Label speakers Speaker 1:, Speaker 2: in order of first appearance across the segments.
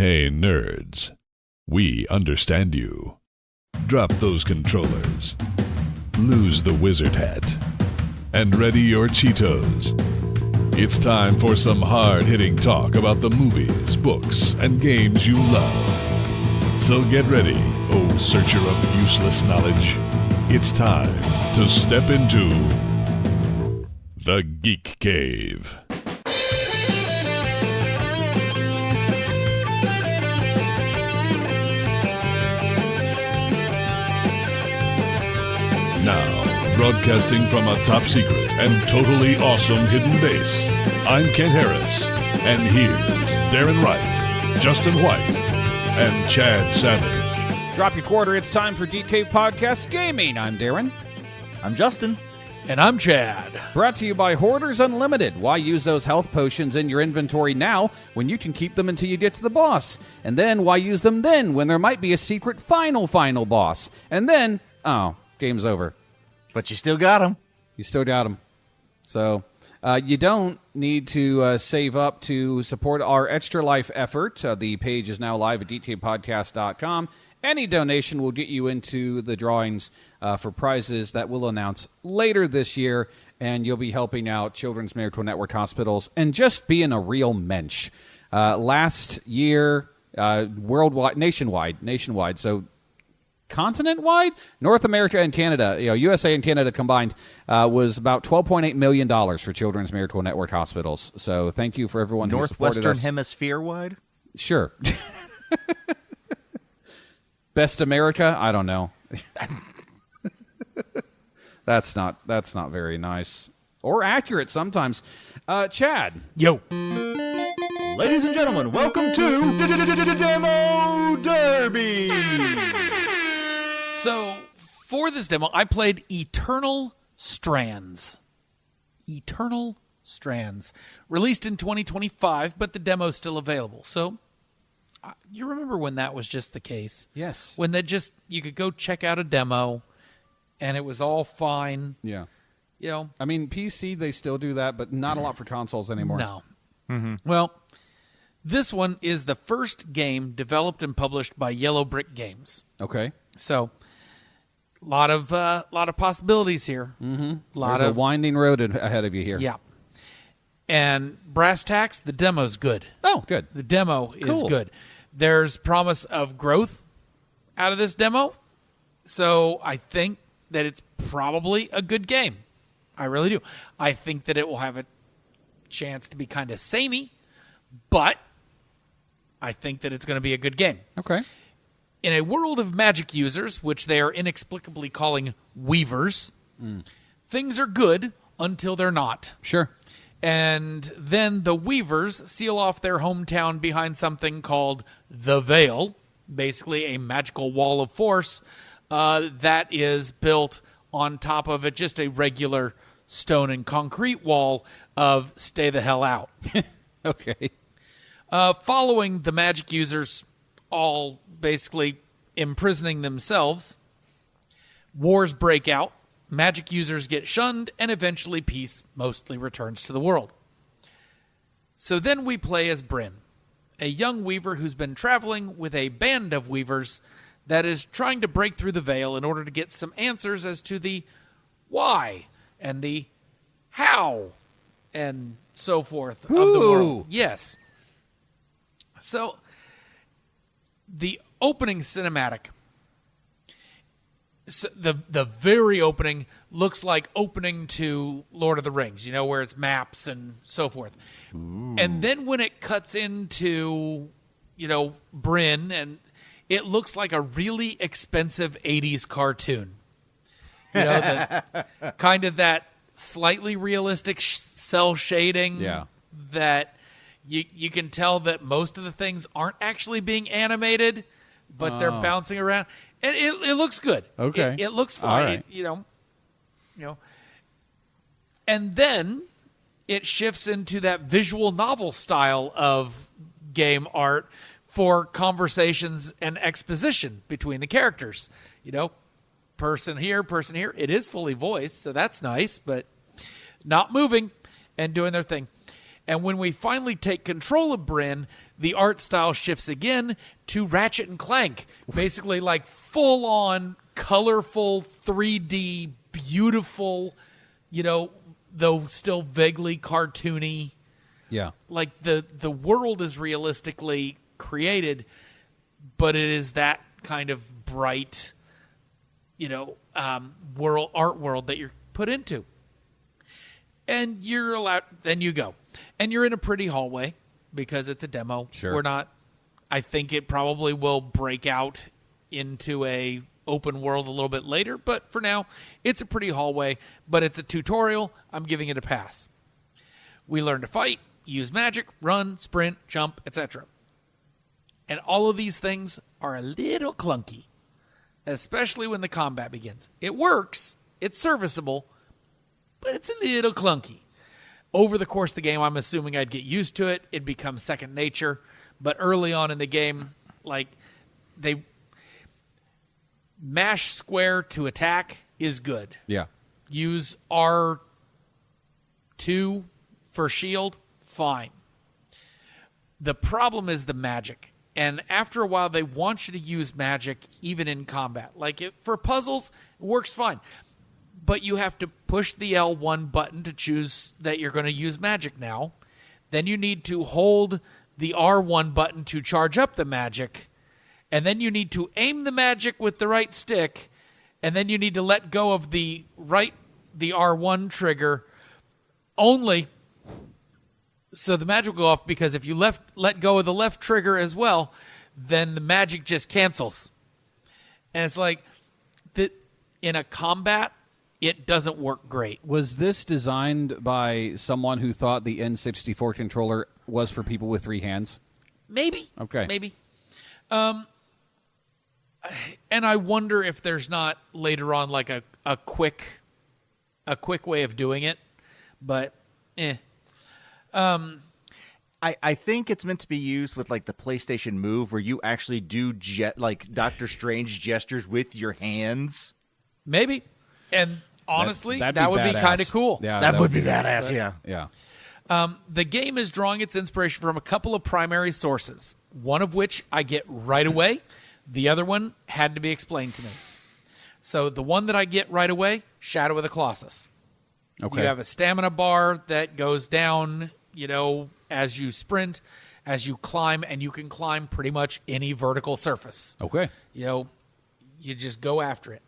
Speaker 1: Hey, nerds. We understand you. Drop those controllers. Lose the wizard hat. And ready your Cheetos. It's time for some hard-hitting talk about the movies, books, and games you love. So get ready, oh searcher of useless knowledge. It's time to step into the Geek Cave. Now, broadcasting from a top secret and totally awesome hidden base, I'm Ken Harris, and here's Darren Wright, Justin White, and Chad Savage.
Speaker 2: Drop your quarter, it's time for Geek Cave Podcast Gaming. I'm Darren.
Speaker 3: I'm Justin.
Speaker 4: And I'm Chad.
Speaker 2: Brought to you by Hoarders Unlimited. Why use those health potions in your inventory now when you can keep them until you get to the boss? And then why use them then when there might be a secret final boss? And then, game's over.
Speaker 3: But you still got them.
Speaker 2: You still got them. So you don't need to save up to support our Extra Life effort. The page is now live at geekcavepodcast.com. Any donation will get you into the drawings for prizes that we'll announce later this year, and you'll be helping out Children's Miracle Network hospitals and just being a real mensch. Last year, worldwide, nationwide, so continent-wide, North America and Canada, USA and Canada combined, was about $12.8 million for Children's Miracle Network hospitals. So thank you for everyone who supported us.
Speaker 3: Northwestern Hemisphere-wide?
Speaker 2: Sure. Best America? I don't know. That's not very nice. Or accurate sometimes. Chad.
Speaker 4: Yo.
Speaker 3: Ladies and gentlemen, welcome to Demo Derby.
Speaker 4: So, for this demo, I played Eternal Strands. Eternal Strands. Released in 2025, but the demo's still available. So, you remember when that was just the case?
Speaker 2: Yes.
Speaker 4: When you could go check out a demo, and it was all fine.
Speaker 2: Yeah.
Speaker 4: I
Speaker 2: mean, PC, they still do that, but not a lot for consoles anymore.
Speaker 4: No. Mm-hmm. Well, this one is the first game developed and published by Yellow Brick Games.
Speaker 2: Okay.
Speaker 4: So, lot of possibilities here.
Speaker 2: Mm-hmm. There's a winding road ahead of you here.
Speaker 4: Yeah. And brass tacks, the demo's good.
Speaker 2: Oh, good.
Speaker 4: The demo is good. There's promise of growth out of this demo. So I think that it's probably a good game. I really do. I think that it will have a chance to be kind of samey, but I think that it's going to be a good game.
Speaker 2: Okay.
Speaker 4: In a world of magic users, which they are inexplicably calling weavers, things are good until they're not.
Speaker 2: Sure.
Speaker 4: And then the weavers seal off their hometown behind something called the Veil, basically a magical wall of force that is built on top of it, just a regular stone and concrete wall of stay the hell out.
Speaker 2: Okay.
Speaker 4: Following the magic users all basically imprisoning themselves, wars break out. Magic users get shunned, and eventually peace mostly returns to the world. So then we play as Bryn, a young weaver who's been traveling with a band of weavers that is trying to break through the veil in order to get some answers as to the why and the how and so forth of the world. Yes. So the opening cinematic, so the very opening looks like opening to Lord of the Rings, where it's maps and so forth. Ooh. And then when it cuts into, Bryn, and it looks like a really expensive 80s cartoon. Kind of that slightly realistic cell shading that you can tell that most of the things aren't actually being animated, but they're bouncing around. And it looks good.
Speaker 2: Okay.
Speaker 4: It looks fine. Right. And then it shifts into that visual novel style of game art for conversations and exposition between the characters. Person here. It is fully voiced, so that's nice, but not moving and doing their thing. And when we finally take control of Bryn, the art style shifts again to Ratchet and Clank, basically like full-on, colorful, 3D, beautiful, though still vaguely cartoony.
Speaker 2: Yeah.
Speaker 4: Like the world is realistically created, but it is that kind of bright, art world that you're put into. And you're allowed, then you go. And you're in a pretty hallway because it's a demo.
Speaker 2: Sure.
Speaker 4: I think it probably will break out into a open world a little bit later, but for now, it's a pretty hallway, but it's a tutorial. I'm giving it a pass. We learn to fight, use magic, run, sprint, jump, etc. And all of these things are a little clunky, especially when the combat begins. It works, it's serviceable, but it's a little clunky. Over the course of the game, I'm assuming I'd get used to it. It'd become second nature. But early on in the game, they mash square to attack is good.
Speaker 2: Yeah.
Speaker 4: Use R2 for shield, fine. The problem is the magic. And after a while, they want you to use magic even in combat. For puzzles, it works fine. But you have to push the L1 button to choose that you're going to use magic now. Then you need to hold the R1 button to charge up the magic. And then you need to aim the magic with the right stick. And then you need to let go of the R1 trigger only so the magic will go off, because if you let go of the left trigger as well, then the magic just cancels. And it's like that in a combat, it doesn't work great.
Speaker 2: Was this designed by someone who thought the N64 controller was for people with 3 hands?
Speaker 4: Maybe.
Speaker 2: Okay.
Speaker 4: Maybe. And I wonder if there's not later on like a quick way of doing it, but
Speaker 3: I think it's meant to be used with like the PlayStation Move, where you actually do like Doctor Strange gestures with your hands.
Speaker 4: Maybe. And honestly,
Speaker 2: that
Speaker 4: would be kind of cool.
Speaker 2: Yeah,
Speaker 3: that would be badass. Yeah.
Speaker 4: The game is drawing its inspiration from a couple of primary sources, one of which I get right away. The other one had to be explained to me. So the one that I get right away, Shadow of the Colossus.
Speaker 2: Okay.
Speaker 4: You have a stamina bar that goes down, as you sprint, as you climb, and you can climb pretty much any vertical surface.
Speaker 2: Okay.
Speaker 4: You just go after it.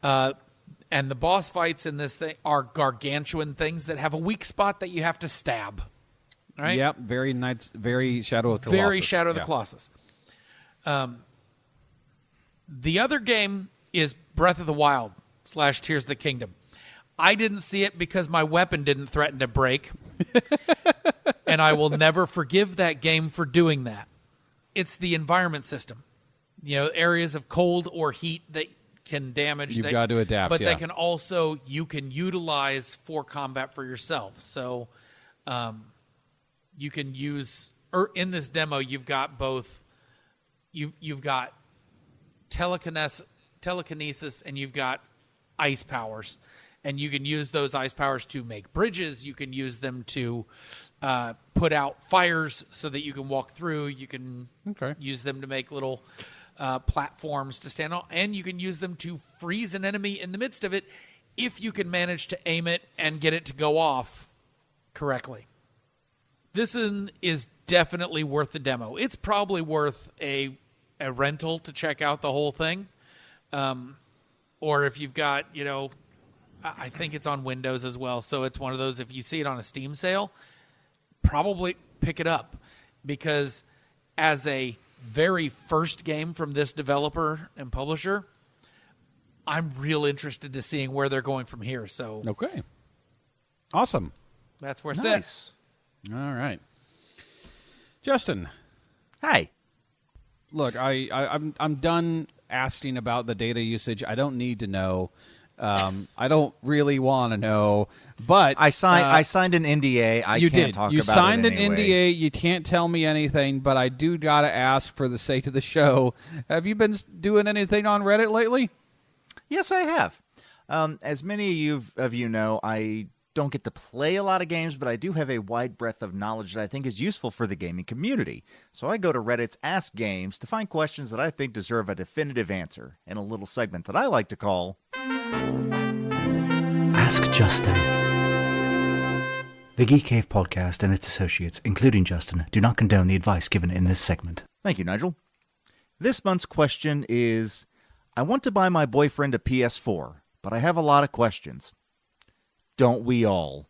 Speaker 4: And the boss fights in this thing are gargantuan things that have a weak spot that you have to stab. Right?
Speaker 2: Yep. Very Shadow of the Colossus.
Speaker 4: Very Shadow of the Colossus. The other game is Breath of the Wild / Tears of the Kingdom. I didn't see it because my weapon didn't threaten to break. And I will never forgive that game for doing that. It's the environment system. Areas of cold or heat that can damage.
Speaker 2: You've got to adapt,
Speaker 4: but
Speaker 2: yeah.
Speaker 4: that can also, you can utilize for combat for yourself. So you can use, in this demo, you've got both, you've got telekinesis and you've got ice powers. And you can use those ice powers to make bridges. You can use them to put out fires so that you can walk through. You can use them to make little platforms to stand on. And you can use them to freeze an enemy in the midst of it if you can manage to aim it and get it to go off correctly. This is definitely worth the demo. It's probably worth a rental to check out the whole thing. Or if you've got, I think it's on Windows as well. So it's one of those, if you see it on a Steam sale, probably pick it up. Because as a very first game from this developer and publisher, I'm real interested to seeing where they're going from here. So
Speaker 2: Okay. Awesome.
Speaker 4: That's where it's
Speaker 3: Nice.
Speaker 2: All right. Justin.
Speaker 3: Hi.
Speaker 2: Look, I'm done asking about the data usage. I don't need to know. I don't really want to know, but
Speaker 3: I signed an NDA.
Speaker 2: You
Speaker 3: can't
Speaker 2: did.
Speaker 3: talk
Speaker 2: You
Speaker 3: about
Speaker 2: signed
Speaker 3: it
Speaker 2: an
Speaker 3: anyway.
Speaker 2: NDA. You can't tell me anything, but I do gotta ask for the sake of the show. Have you been doing anything on Reddit lately?
Speaker 3: Yes, I have. As many of you know, I don't get to play a lot of games, but I do have a wide breadth of knowledge that I think is useful for the gaming community. So I go to Reddit's Ask Games to find questions that I think deserve a definitive answer in a little segment that I like to call
Speaker 5: Ask Justin. The Geek Cave podcast and its associates, including Justin, do not condone the advice given in this segment.
Speaker 3: Thank you, Nigel. This month's question is, I want to buy my boyfriend a PS4, but I have a lot of questions. Don't we all?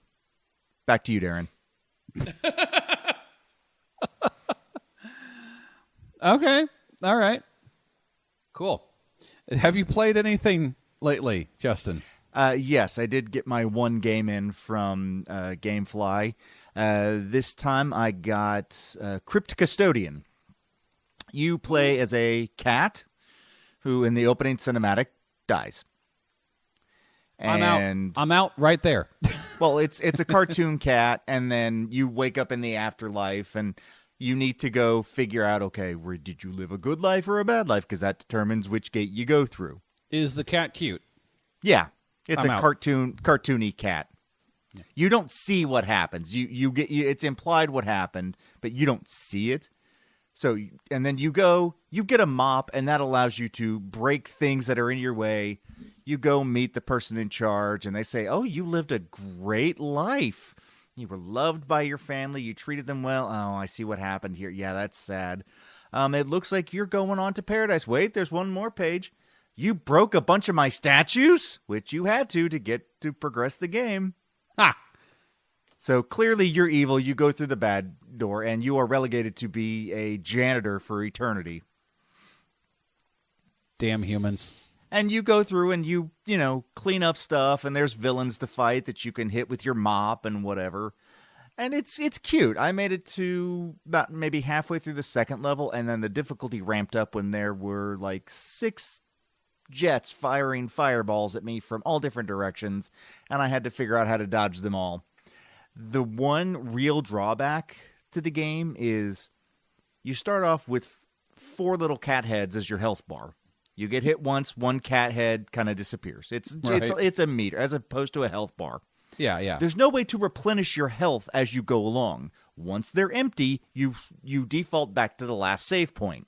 Speaker 3: Back to you, Darren.
Speaker 2: Okay. All right. Cool. Have you played anything lately, Justin?
Speaker 3: Yes, I did get my one game in from GameFly. This time I got Crypt Custodian. You play as a cat who, in the opening cinematic, dies. And
Speaker 2: I'm out right there.
Speaker 3: well, it's a cartoon cat, and then you wake up in the afterlife, and you need to go figure out, okay, where did you live a good life or a bad life? Because that determines which gate you go through.
Speaker 2: Is the cat cute?
Speaker 3: Yeah, it's
Speaker 2: I'm
Speaker 3: a
Speaker 2: out.
Speaker 3: cartoony cat. Yeah. You don't see what happens. It's implied what happened, but you don't see it. So, and then you get a mop, and that allows you to break things that are in your way. You go meet the person in charge, and they say, oh, you lived a great life. You were loved by your family. You treated them well. Oh, I see what happened here. Yeah, that's sad. It looks like you're going on to paradise. Wait, there's one more page. You broke a bunch of my statues, which you had to get to progress the game.
Speaker 2: Ha!
Speaker 3: So clearly you're evil. You go through the bad door, and you are relegated to be a janitor for eternity.
Speaker 2: Damn humans.
Speaker 3: And you go through and you clean up stuff, and there's villains to fight that you can hit with your mop and whatever. And it's cute. I made it to about maybe halfway through the second level, and then the difficulty ramped up when there were like 6 jets firing fireballs at me from all different directions, and I had to figure out how to dodge them all. The one real drawback to the game is you start off with 4 little cat heads as your health bar. You get hit once, one cat head kind of disappears. It's a meter as opposed to a health bar.
Speaker 2: Yeah.
Speaker 3: There's no way to replenish your health as you go along. Once they're empty, you default back to the last save point.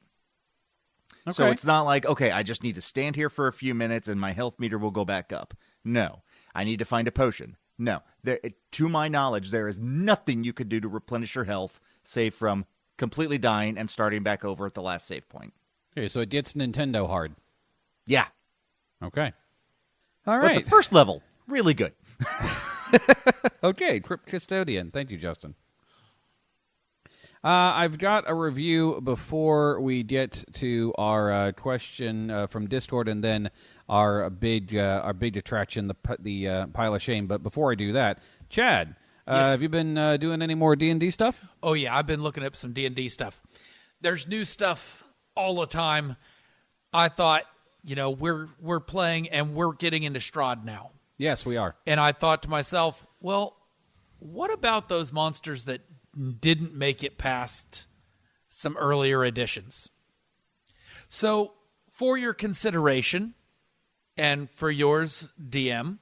Speaker 3: Okay. So it's not like, okay, I just need to stand here for a few minutes and my health meter will go back up. No. I need to find a potion. No. To my knowledge, there is nothing you could do to replenish your health, save from completely dying and starting back over at the last save point.
Speaker 2: Okay, so it gets Nintendo hard.
Speaker 3: Yeah.
Speaker 2: Okay. All right.
Speaker 3: But the first level, really good.
Speaker 2: Okay, Crypt Custodian. Thank you, Justin. I've got a review before we get to our question from Discord, and then our big attraction, the pile of shame. But before I do that, Chad,
Speaker 4: Yes.
Speaker 2: have you been doing any more D&D stuff?
Speaker 4: Oh, yeah, I've been looking up some D&D stuff. There's new stuff all the time. I thought, we're playing and we're getting into Strahd now.
Speaker 2: Yes, we are.
Speaker 4: And I thought to myself, well, what about those monsters that didn't make it past some earlier editions? So, for your consideration, and for yours, DM,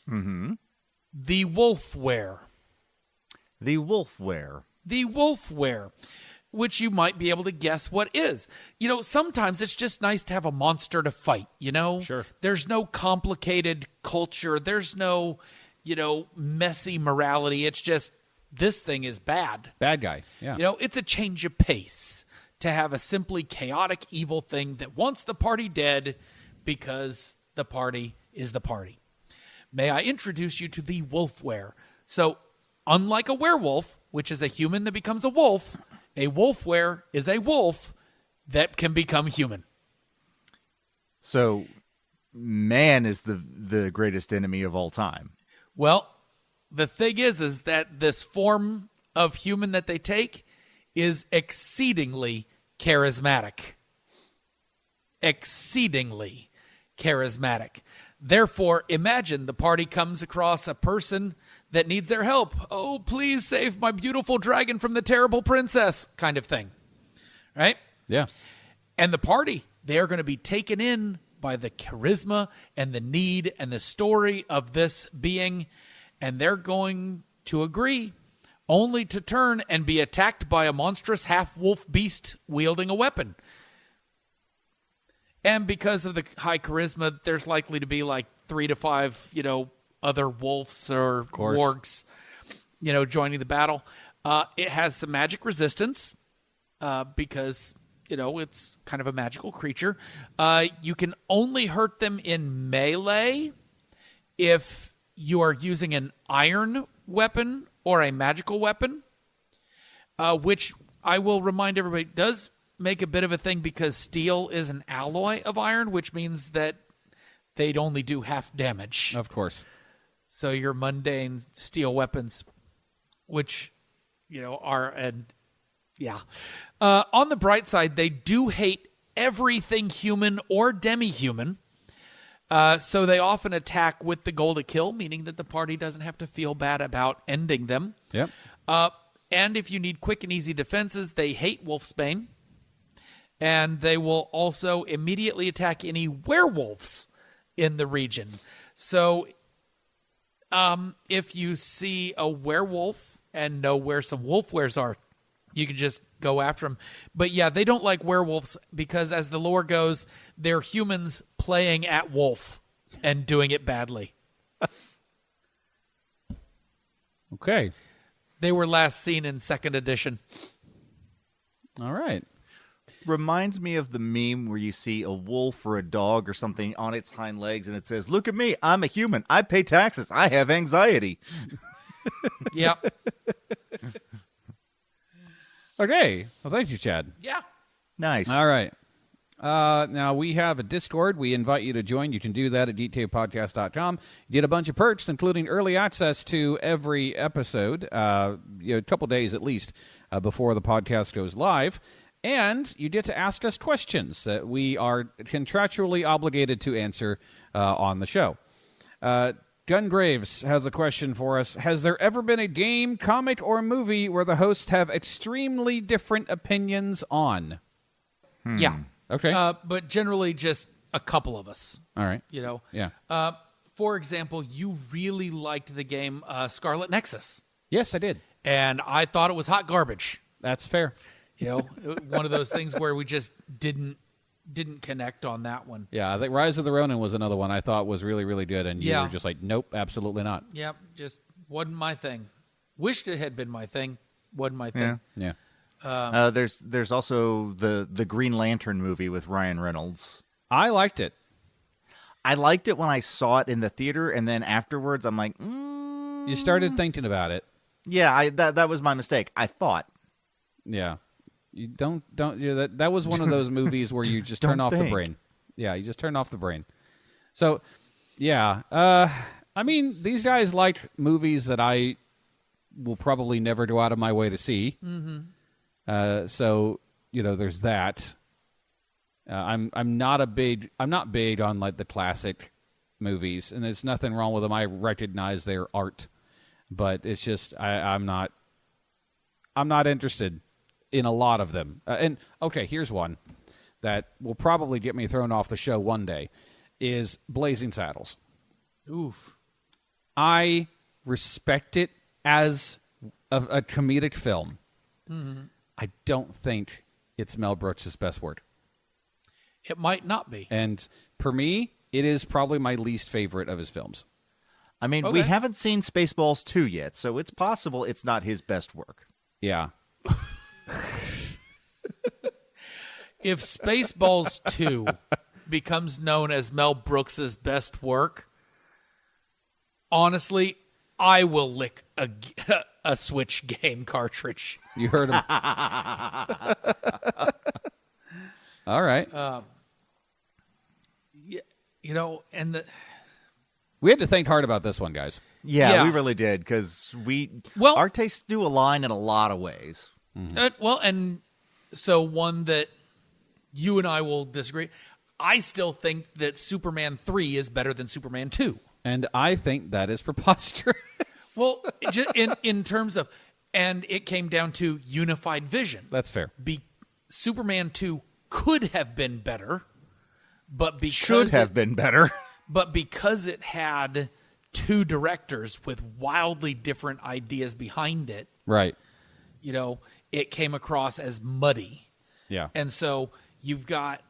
Speaker 4: the Wolfware.
Speaker 3: The Wolfware.
Speaker 4: The Wolfware, which you might be able to guess what is. Sometimes it's just nice to have a monster to fight,
Speaker 2: Sure.
Speaker 4: There's no complicated culture. There's no, messy morality. It's just, this thing is bad.
Speaker 2: Bad guy, yeah.
Speaker 4: It's a change of pace to have a simply chaotic, evil thing that wants the party dead because the party is the party. May I introduce you to the Wolfware? So, unlike a werewolf, which is a human that becomes a wolf is a wolf that can become human.
Speaker 3: So, man is the greatest enemy of all time.
Speaker 4: Well, the thing is that this form of human that they take is exceedingly charismatic. Exceedingly charismatic. Therefore, imagine the party comes across a person that needs their help. Oh, please save my beautiful dragon from the terrible princess, kind of thing. Right?
Speaker 2: Yeah.
Speaker 4: And the party, they are going to be taken in by the charisma and the need and the story of this being. and they're going to agree, only to turn and be attacked by a monstrous half-wolf beast wielding a weapon. And because of the high charisma, there's likely to be like 3 to 5, other wolves or wargs, joining the battle. It has some magic resistance because, it's kind of a magical creature. You can only hurt them in melee if you are using an iron weapon or a magical weapon, which I will remind everybody does make a bit of a thing because steel is an alloy of iron, which means that they'd only do half damage.
Speaker 2: Of course.
Speaker 4: So your mundane steel weapons, which, are, on the bright side, they do hate everything human or demi-human. So they often attack with the goal to kill, meaning that the party doesn't have to feel bad about ending them.
Speaker 2: Yep.
Speaker 4: And if you need quick and easy defenses, they hate Wolfsbane. And they will also immediately attack any werewolves in the region. So if you see a werewolf and know where some wolf wares are, you can just go after them. But yeah, they don't like werewolves because, as the lore goes, they're humans playing at wolf and doing it badly.
Speaker 2: Okay.
Speaker 4: They were last seen in 2nd edition.
Speaker 2: All right.
Speaker 3: Reminds me of the meme where you see a wolf or a dog or something on its hind legs and it says, "Look at me, I'm a human. I pay taxes. I have anxiety."
Speaker 4: Yep.
Speaker 2: Okay. Well, thank you, Chad.
Speaker 4: Yeah.
Speaker 3: Nice.
Speaker 2: All right. Now, we have a Discord. We invite you to join. You can do that at geekcavepodcast.com. You get a bunch of perks, including early access to every episode, a couple days at least before the podcast goes live. And you get to ask us questions that we are contractually obligated to answer on the show. Gungraves has a question for us. Has there ever been a game, comic, or movie where the hosts have extremely different opinions on?
Speaker 4: Yeah.
Speaker 2: Okay.
Speaker 4: But generally just a couple of us.
Speaker 2: All right.
Speaker 4: Yeah.
Speaker 2: Yeah.
Speaker 4: For example, you really liked the game Scarlet Nexus.
Speaker 2: Yes, I did.
Speaker 4: And I thought it was hot garbage.
Speaker 2: That's fair.
Speaker 4: One of those things where we just didn't connect on that one.
Speaker 2: Yeah, I think Rise of the Ronin was another one I thought was really, really good, and you
Speaker 4: Yeah.
Speaker 2: were just like, nope, absolutely not.
Speaker 4: Yep, just wasn't my thing. Wished it had been my thing. Wasn't my thing.
Speaker 2: Yeah.
Speaker 3: There's also the Green Lantern movie with Ryan Reynolds.
Speaker 2: I liked it.
Speaker 3: I liked it when I saw it in the theater, and then afterwards I'm like,
Speaker 2: You started thinking about it.
Speaker 3: yeah, that was my mistake. I thought.
Speaker 2: Yeah. You don't that was one of those movies where you just turn
Speaker 3: Don't
Speaker 2: off the
Speaker 3: think.
Speaker 2: brain. Yeah, you just turn off the brain. So, yeah. I mean, these guys like movies that I will probably never go out of my way to see. Mm-hmm. So, there's that. I'm not big on like the classic movies, and there's nothing wrong with them. I recognize their art, but it's just I'm not interested in a lot of them. And okay, here's one that will probably get me thrown off the show one day is Blazing Saddles.
Speaker 4: Oof.
Speaker 2: I respect it as a comedic film. Mm-hmm. I don't think it's Mel Brooks' best work.
Speaker 4: It might not be.
Speaker 2: And for me, it is probably my least favorite of his films.
Speaker 3: I mean, we haven't seen Spaceballs 2 yet, so it's possible it's not his best work.
Speaker 2: Yeah.
Speaker 4: If Spaceballs 2 becomes known as Mel Brooks' best work, honestly, I will lick a Switch game cartridge.
Speaker 2: You heard him. All right.
Speaker 4: And
Speaker 2: We had to think hard about this one, guys.
Speaker 3: Yeah, we really did, because our tastes do align in a lot of ways.
Speaker 4: and so one that you and I will disagree. I still think that Superman 3 is better than Superman 2.
Speaker 2: And I think that is preposterous.
Speaker 4: Well, in terms of, and it came down to unified vision.
Speaker 2: That's fair.
Speaker 4: Superman 2 could have been better, but because
Speaker 3: Should have been better.
Speaker 4: But because it had two directors with wildly different ideas behind it,
Speaker 2: Right.
Speaker 4: It came across as muddy.
Speaker 2: Yeah.
Speaker 4: And so you've got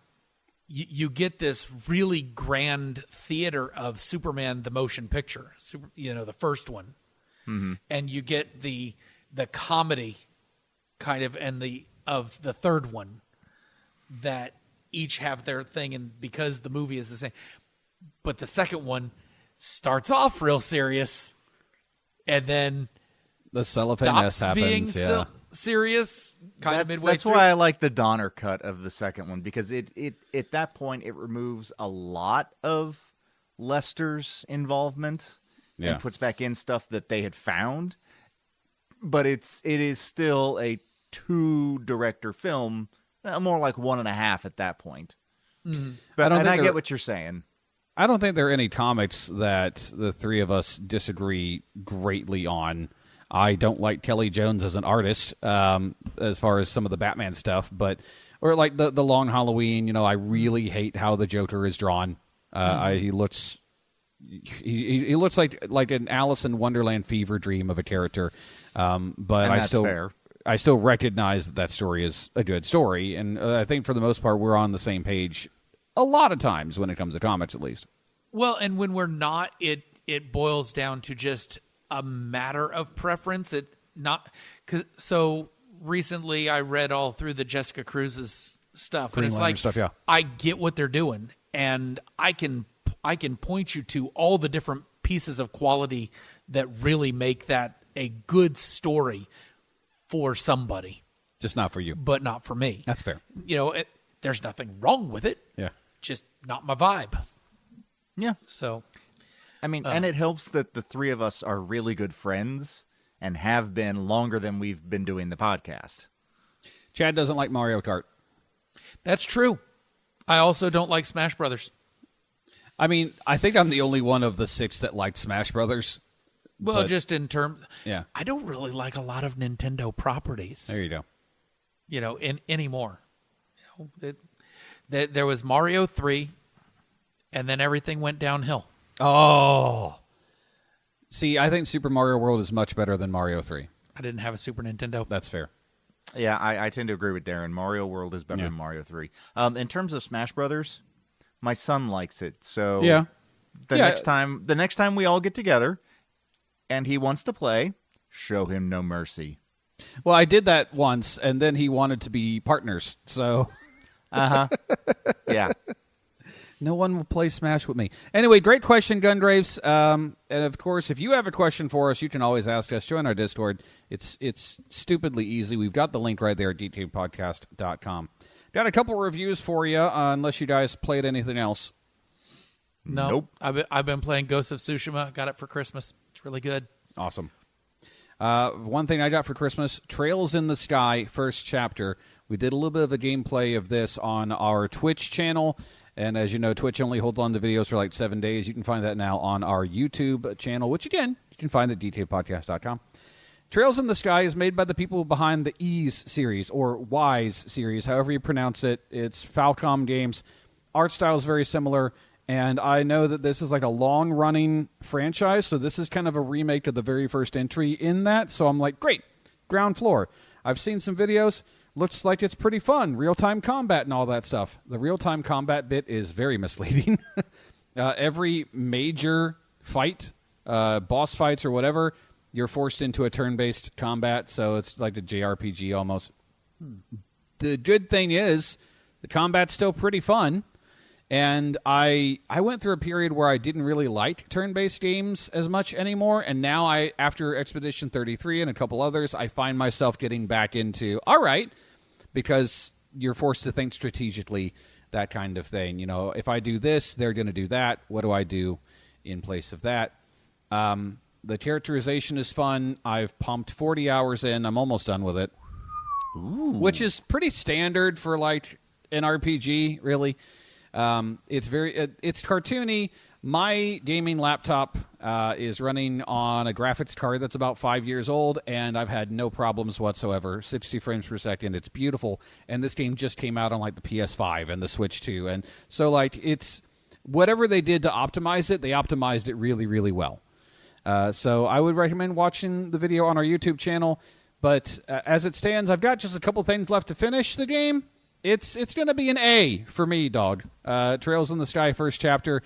Speaker 4: you get this really grand theater of Superman the motion picture, the first one. Mm-hmm. And you get the comedy kind of of the third one that each have their thing, and because the movie is the same. But the second one starts off real serious and then
Speaker 2: the cellophane
Speaker 4: stops being serious kind of midway
Speaker 3: That's
Speaker 4: through.
Speaker 3: why I like the Donner cut of the second one, because it at that point it removes a lot of Lester's involvement and puts back in stuff that they had found. But it is still a 2-director film, more like 1.5 at that point. Mm-hmm. But I get what you're saying.
Speaker 2: I don't think there are any comics that the three of us disagree greatly on. I don't like Kelly Jones as an artist, as far as some of the Batman stuff, or like the Long Halloween. I really hate how the Joker is drawn. He looks like an Alice in Wonderland fever dream of a character. But I still recognize that story is a good story, and I think for the most part we're on the same page a lot of times when it comes to comics, at least.
Speaker 4: Well, and when we're not, it boils down to just a matter of preference. So recently I read all through the Jessica Cruz's stuff, and it's like
Speaker 2: stuff, yeah.
Speaker 4: I get what they're doing, and I can point you to all the different pieces of quality that really make that a good story for somebody.
Speaker 2: Just not for you.
Speaker 4: But not for me.
Speaker 2: That's fair.
Speaker 4: There's nothing wrong with it.
Speaker 2: Yeah.
Speaker 4: Just not my vibe.
Speaker 3: Yeah.
Speaker 4: So,
Speaker 3: I mean, and it helps that the three of us are really good friends and have been longer than we've been doing the podcast.
Speaker 2: Chad doesn't like Mario Kart.
Speaker 4: That's true. I also don't like Smash Brothers.
Speaker 2: I mean, I think I'm the only one of the 6 that liked Smash Brothers.
Speaker 4: Well, just in terms...
Speaker 2: Yeah.
Speaker 4: I don't really like a lot of Nintendo properties.
Speaker 2: There you go.
Speaker 4: Anymore. There was Mario 3, and then everything went downhill.
Speaker 2: Oh. See, I think Super Mario World is much better than Mario 3.
Speaker 4: I didn't have a Super Nintendo.
Speaker 2: That's fair.
Speaker 3: Yeah, I tend to agree with Darren. Mario World is better than Mario 3. In terms of Smash Brothers, my son likes it. So the next time we all get together and he wants to play, show him no mercy.
Speaker 2: Well, I did that once, and then he wanted to be partners. So,
Speaker 3: yeah.
Speaker 2: No one will play Smash with me. Anyway, great question, Gungraves. And of course, if you have a question for us, you can always ask us. Join our Discord. It's stupidly easy. We've got the link right there at geekcavepodcast.com. Got a couple reviews for you, unless you guys played anything else.
Speaker 4: No. Nope. I've been playing Ghost of Tsushima. Got it for Christmas. It's really good.
Speaker 2: Awesome. One thing I got for Christmas, Trails in the Sky, first chapter. We did a little bit of a gameplay of this on our Twitch channel. And as you know, Twitch only holds on to videos for like 7 days. You can find that now on our YouTube channel, which, again, you can find at geekcavepodcast.com. Trails in the Sky is made by the people behind the Ys series, or Wise series, however you pronounce it. It's Falcom Games. Art style is very similar, and I know that this is like a long-running franchise, so this is kind of a remake of the very first entry in that. So I'm like, great, ground floor. I've seen some videos. Looks like it's pretty fun. Real-time combat and all that stuff. The real-time combat bit is very misleading. Every major fight, boss fights or whatever, you're forced into a turn-based combat, so it's like a JRPG almost. The good thing is the combat's still pretty fun, and I went through a period where I didn't really like turn-based games as much anymore, and now after Expedition 33 and a couple others, I find myself getting back into, all right, because you're forced to think strategically, that kind of thing. You know, if I do this, they're going to do that. What do I do in place of that? The characterization is fun. I've pumped 40 hours in. I'm almost done with it. Ooh. Which is pretty standard for like an RPG, really. It's cartoony. My gaming laptop is running on a graphics card that's about 5 years old, and I've had no problems whatsoever. 60 frames per second. It's beautiful. And this game just came out on like the PS5 and the Switch too. And so like it's whatever they did to optimize it, they optimized it really, really well. So I would recommend watching the video on our YouTube channel. But as it stands, I've got just a couple things left to finish the game. It's going to be an A for me, dog. Trails in the Sky, first chapter.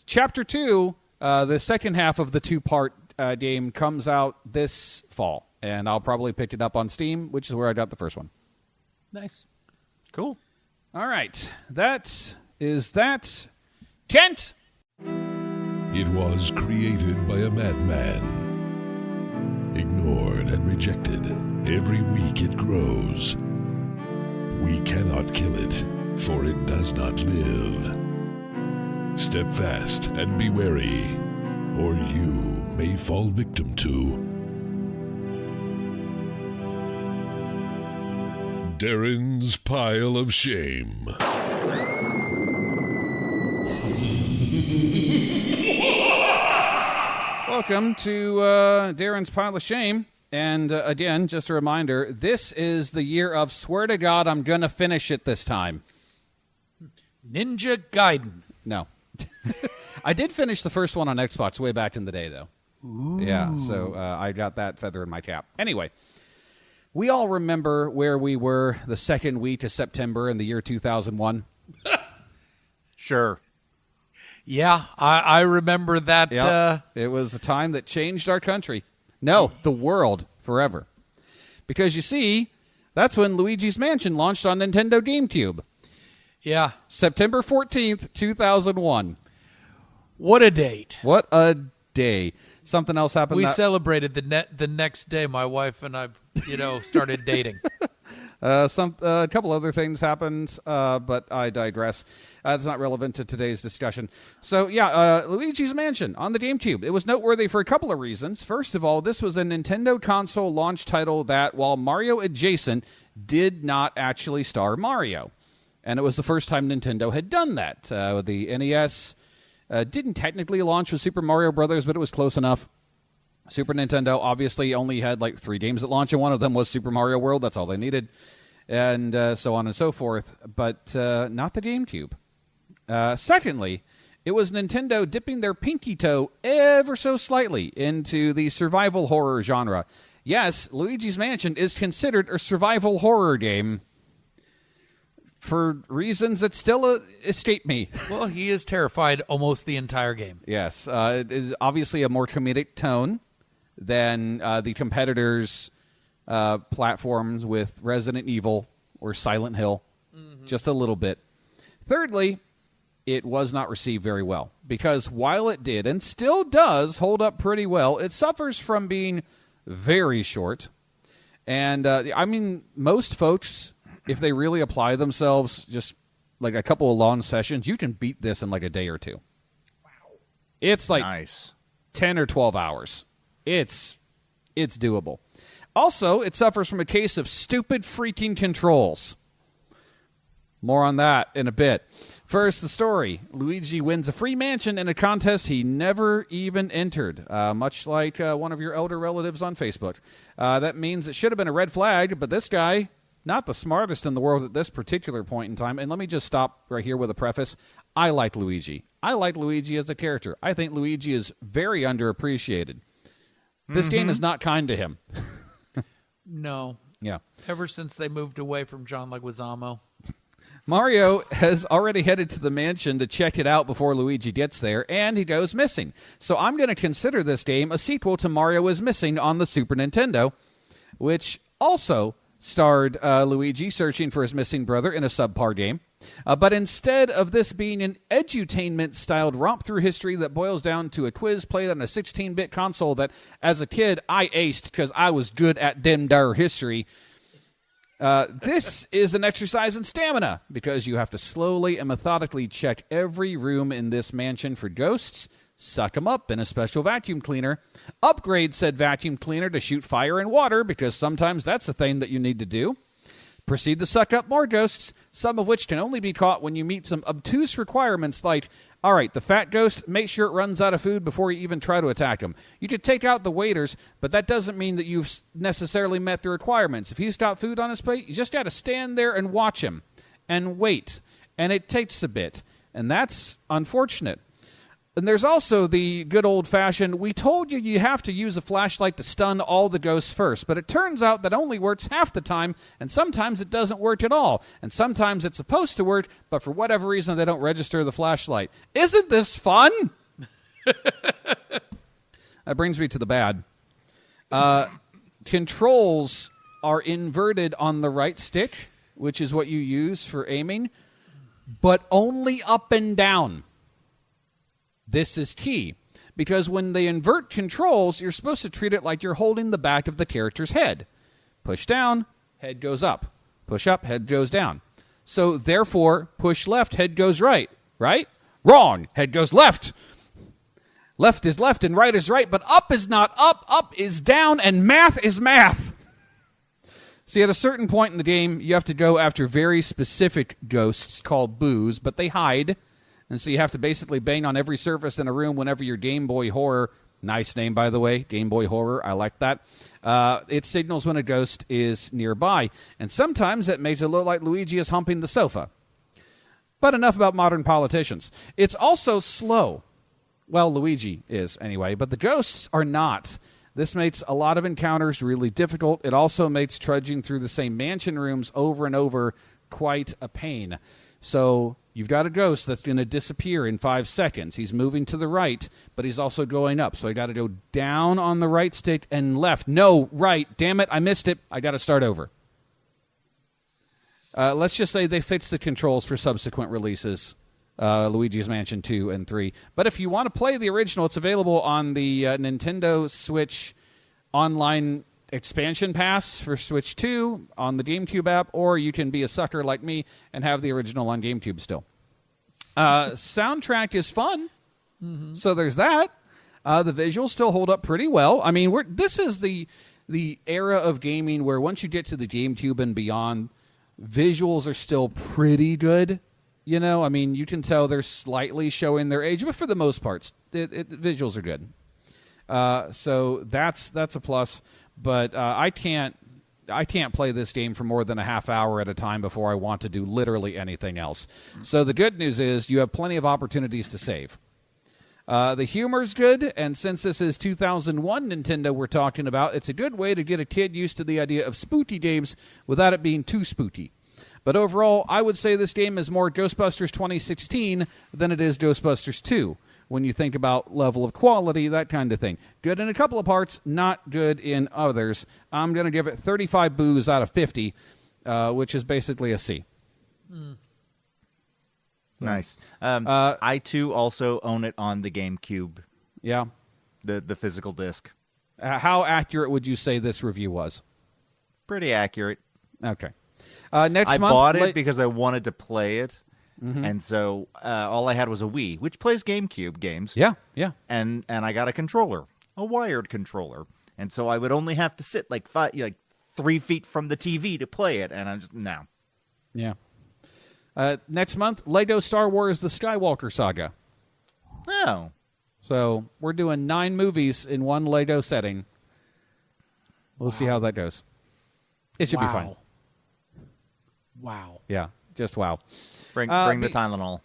Speaker 2: Chapter 2, the second half of the two-part game, comes out this fall. And I'll probably pick it up on Steam, which is where I got the first one.
Speaker 4: Nice.
Speaker 3: Cool.
Speaker 2: All right. That is that. Kent!
Speaker 1: It was created by a madman. Ignored and rejected. Every week it grows. We cannot kill it, for it does not live. Step fast and be wary, or you may fall victim to Darren's Pile of Shame.
Speaker 2: Welcome to Darren's Pile of Shame. And again, just a reminder, this is the year of swear to God I'm going to finish it this time.
Speaker 4: Ninja Gaiden.
Speaker 2: No. I did finish the first one on Xbox way back in the day, though. Ooh. Yeah, so I got that feather in my cap. Anyway, we all remember where we were the second week of September in the year 2001.
Speaker 3: Sure.
Speaker 4: Yeah, I remember that.
Speaker 2: Yep. It was a time that changed our country. No, the world forever. Because you see, that's when Luigi's Mansion launched on Nintendo GameCube.
Speaker 4: Yeah.
Speaker 2: September 14th, 2001.
Speaker 4: What a date.
Speaker 2: What a day. Something else happened.
Speaker 4: We celebrated the next day. My wife and I, started dating.
Speaker 2: A couple other things happened, but I digress. That's not relevant to today's discussion. So, Luigi's Mansion on the GameCube. It was noteworthy for a couple of reasons. First of all, this was a Nintendo console launch title that, while Mario adjacent, did not actually star Mario. And it was the first time Nintendo had done that. The NES didn't technically launch with Super Mario Brothers, but it was close enough. Super Nintendo obviously only had like 3 games at launch, and one of them was Super Mario World. That's all they needed, and so on and so forth, but not the GameCube. Secondly, it was Nintendo dipping their pinky toe ever so slightly into the survival horror genre. Yes, Luigi's Mansion is considered a survival horror game for reasons that still escape me.
Speaker 4: Well, he is terrified almost the entire game.
Speaker 2: Yes, it is obviously a more comedic tone than the competitors' platforms with Resident Evil or Silent Hill, just a little bit. Thirdly, it was not received very well, because while it did, and still does, hold up pretty well, it suffers from being very short. And, most folks, if they really apply themselves, just like a couple of long sessions, you can beat this in like a day or two. Wow. It's like
Speaker 3: nice.
Speaker 2: 10 or 12 hours. It's doable. Also, it suffers from a case of stupid freaking controls. More on that in a bit. First, the story. Luigi wins a free mansion in a contest he never even entered, much like one of your elder relatives on Facebook. That means it should have been a red flag, but this guy, not the smartest in the world at this particular point in time. And let me just stop right here with a preface. I like Luigi. I like Luigi as a character. I think Luigi is very underappreciated. This game is not kind to him.
Speaker 4: No.
Speaker 2: Yeah.
Speaker 4: Ever since they moved away from John Leguizamo.
Speaker 2: Mario has already headed to the mansion to check it out before Luigi gets there, and he goes missing. So I'm going to consider this game a sequel to Mario is Missing on the Super Nintendo, which also starred Luigi searching for his missing brother in a subpar game. But instead of this being an edutainment-styled romp through history that boils down to a quiz played on a 16-bit console that, as a kid, I aced because I was good at dem dar history, this is an exercise in stamina, because you have to slowly and methodically check every room in this mansion for ghosts, suck them up in a special vacuum cleaner, upgrade said vacuum cleaner to shoot fire and water, because sometimes that's a thing that you need to do, proceed to suck up more ghosts, some of which can only be caught when you meet some obtuse requirements like, all right, the fat ghost, make sure it runs out of food before you even try to attack him. You could take out the waiters, but that doesn't mean that you've necessarily met the requirements. If he's got food on his plate, you just got to stand there and watch him and wait. And it takes a bit. And that's unfortunate. And there's also the good old-fashioned, we told you you have to use a flashlight to stun all the ghosts first, but it turns out that only works half the time, and sometimes it doesn't work at all. And sometimes it's supposed to work, but for whatever reason they don't register the flashlight. Isn't this fun? That brings me to the bad. Controls are inverted on the right stick, which is what you use for aiming, but only up and down. This is key, because when they invert controls, you're supposed to treat it like you're holding the back of the character's head. Push down, head goes up. Push up, head goes down. So, therefore, push left, head goes right. Right? Wrong. Head goes left. Left is left and right is right, but up is not up. Up is down, and math is math. See, at a certain point in the game, you have to go after very specific ghosts called boos, but they hide. And so you have to basically bang on every surface in a room whenever your Game Boy Horror, nice name by the way, Game Boy Horror, I like that, it signals when a ghost is nearby. And sometimes it makes it look like Luigi is humping the sofa. But enough about modern politicians. It's also slow. Well, Luigi is anyway, but the ghosts are not. This makes a lot of encounters really difficult. It also makes trudging through the same mansion rooms over and over quite a pain. So you've got a ghost that's going to disappear in 5 seconds. He's moving to the right, but he's also going up. So I got to go down on the right stick and left. No, right. Damn it, I missed it. I got to start over. Let's just say they fixed the controls for subsequent releases, Luigi's Mansion 2 and 3. But if you want to play the original, it's available on the Nintendo Switch online expansion pass for Switch 2 on the GameCube app, or you can be a sucker like me and have the original on GameCube still. Soundtrack is fun, so there's that. The visuals still hold up pretty well. I mean, this is the era of gaming where once you get to the GameCube and beyond, visuals are still pretty good. You know, I mean, you can tell they're slightly showing their age, but for the most part, visuals are good. So that's a plus. But I can't play this game for more than a half hour at a time before I want to do literally anything else. So the good news is you have plenty of opportunities to save. The humor's good, and since this is 2001 Nintendo we're talking about, it's a good way to get a kid used to the idea of spooky games without it being too spooky. But overall, I would say this game is more Ghostbusters 2016 than it is Ghostbusters 2. When you think about level of quality, that kind of thing. Good in a couple of parts, not good in others. I'm going to give it 35 boos out of 50, which is basically a C.
Speaker 3: Nice. I, too, also own it on the GameCube.
Speaker 2: Yeah.
Speaker 3: The physical disc.
Speaker 2: How accurate would you say this review was?
Speaker 3: Pretty accurate.
Speaker 2: Okay. Next
Speaker 3: I
Speaker 2: month,
Speaker 3: bought it because I wanted to play it. And so all I had was a Wii, which plays GameCube games.
Speaker 2: Yeah.
Speaker 3: And I got a controller, a wired controller. And so I would only have to sit like 3 feet from the TV to play it. And I'm just, no.
Speaker 2: Yeah. Next month, Lego Star Wars The Skywalker Saga.
Speaker 3: Oh.
Speaker 2: So we're doing 9 movies in one Lego setting. We'll see how that goes. It should be fun.
Speaker 4: Wow.
Speaker 2: Yeah, just wow.
Speaker 3: Bring the Tylenol.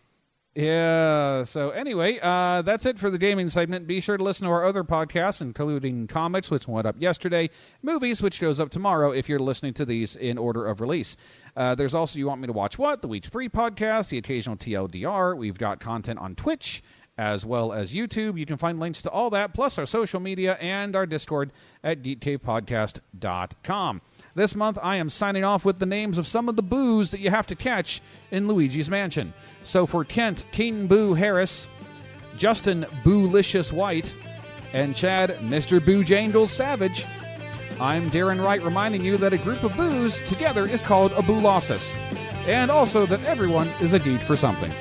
Speaker 2: Yeah, so anyway, that's it for the gaming segment. Be sure to listen to our other podcasts, including Comics, which went up yesterday, Movies, which goes up tomorrow if you're listening to these in order of release. There's also You Want Me to Watch What? The Week 3 podcast, the occasional TLDR. We've got content on Twitch as well as YouTube. You can find links to all that, plus our social media and our Discord at geekcavepodcast.com. This month, I am signing off with the names of some of the boos that you have to catch in Luigi's Mansion. So for Kent, King Boo Harris, Justin Boolicious White, and Chad, Mr. Boojangles Savage, I'm Darren Wright reminding you that a group of boos together is called a boolossus, and also that everyone is a geek for something.